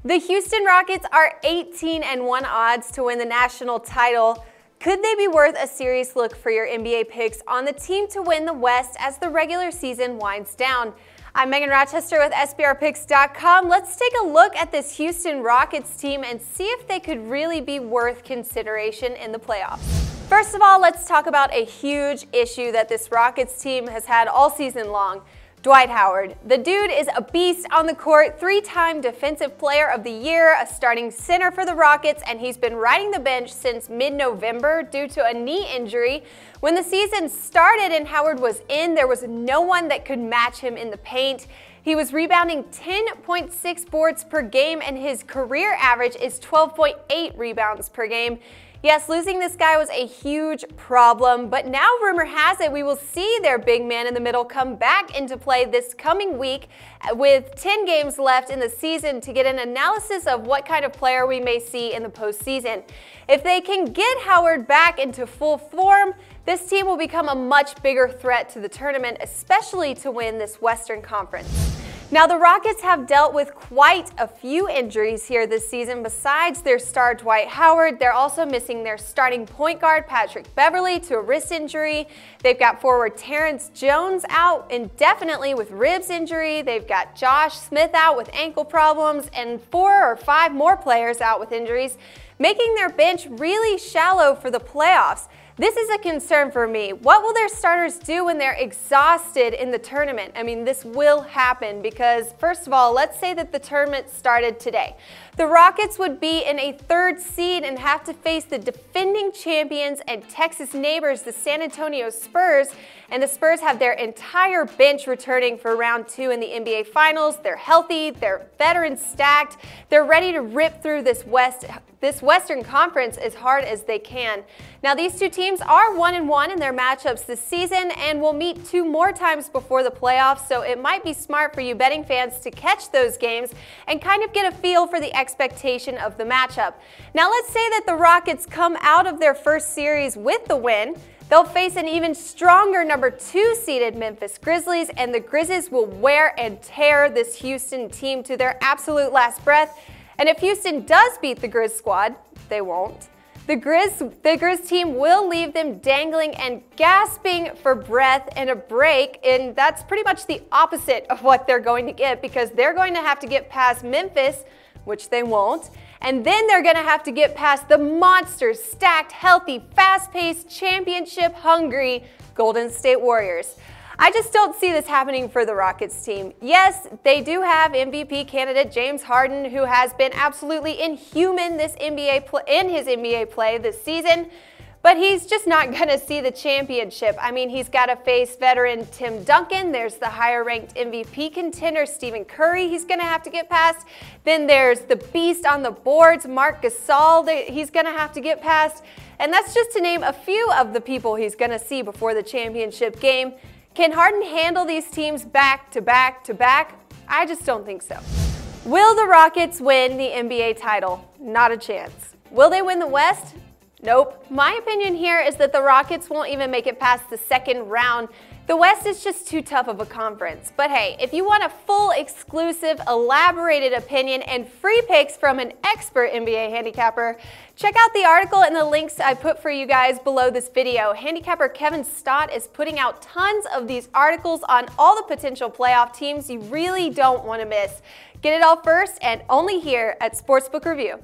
The Houston Rockets are 18-1 odds to win the national title. Could they be worth a serious look for your NBA picks on the team to win the West as the regular season winds down? I'm Megan Rochester with SBRpicks.com. Let's take a look at this Houston Rockets team and see if they could really be worth consideration in the playoffs. First of all, let's talk about a huge issue that this Rockets team has had all season long. Dwight Howard. The dude is a beast on the court, three-time Defensive Player of the Year, a starting center for the Rockets, and he's been riding the bench since mid-November due to a knee injury. When the season started and Howard was in, there was no one that could match him in the paint. He was rebounding 10.6 boards per game, and his career average is 12.8 rebounds per game. Yes, losing this guy was a huge problem, but now rumor has it we will see their big man in the middle come back into play this coming week with 10 games left in the season to get an analysis of what kind of player we may see in the postseason. If they can get Howard back into full form, this team will become a much bigger threat to the tournament, especially to win this Western Conference. Now, the Rockets have dealt with quite a few injuries here this season. Besides their star Dwight Howard, they're also missing their starting point guard Patrick Beverley to a wrist injury. They've got forward Terrence Jones out indefinitely with ribs injury. They've got Josh Smith out with ankle problems and 4 or 5 more players out with injuries, making their bench really shallow for the playoffs. This is a concern for me. What will their starters do when they're exhausted in the tournament? I mean, this will happen because, first of all, let's say that the tournament started today. The Rockets would be in a 3rd seed and have to face the defending champions and Texas neighbors, the San Antonio Spurs, and the Spurs have their entire bench returning for round 2 in the NBA Finals. They're healthy, they're veterans stacked, they're ready to rip through this Western Conference as hard as they can. Now, these two teams are 1-1 in their matchups this season and will meet 2 more times before the playoffs, so it might be smart for you betting fans to catch those games and kind of get a feel for the expectation of the matchup. Now, let's say that the Rockets come out of their first series with the win. They'll face an even stronger number 2 seeded Memphis Grizzlies, and the Grizzlies will wear and tear this Houston team to their absolute last breath. And if Houston does beat the Grizz squad, they won't, the Grizz team will leave them dangling and gasping for breath and a break, and that's pretty much the opposite of what they're going to get because they're going to have to get past Memphis, which they won't, and then they're going to have to get past the monsters, stacked, healthy, fast-paced, championship-hungry Golden State Warriors. I just don't see this happening for the Rockets team. Yes, they do have MVP candidate James Harden, who has been absolutely inhuman in his NBA play this season, but he's just not going to see the championship. I mean, he's got to face veteran Tim Duncan. There's the higher-ranked MVP contender Stephen Curry he's going to have to get past. Then there's the beast on the boards, Marc Gasol, that he's going to have to get past. And that's just to name a few of the people he's going to see before the championship game. Can Harden handle these teams back to back to back? I just don't think so. Will the Rockets win the NBA title? Not a chance. Will they win the West? Nope. My opinion here is that the Rockets won't even make it past the 2nd round. The West is just too tough of a conference. But hey, if you want a full, exclusive, elaborated opinion and free picks from an expert NBA handicapper, check out the article and the links I put for you guys below this video. Handicapper Kevin Stott is putting out tons of these articles on all the potential playoff teams you really don't want to miss. Get it all first and only here at Sportsbook Review.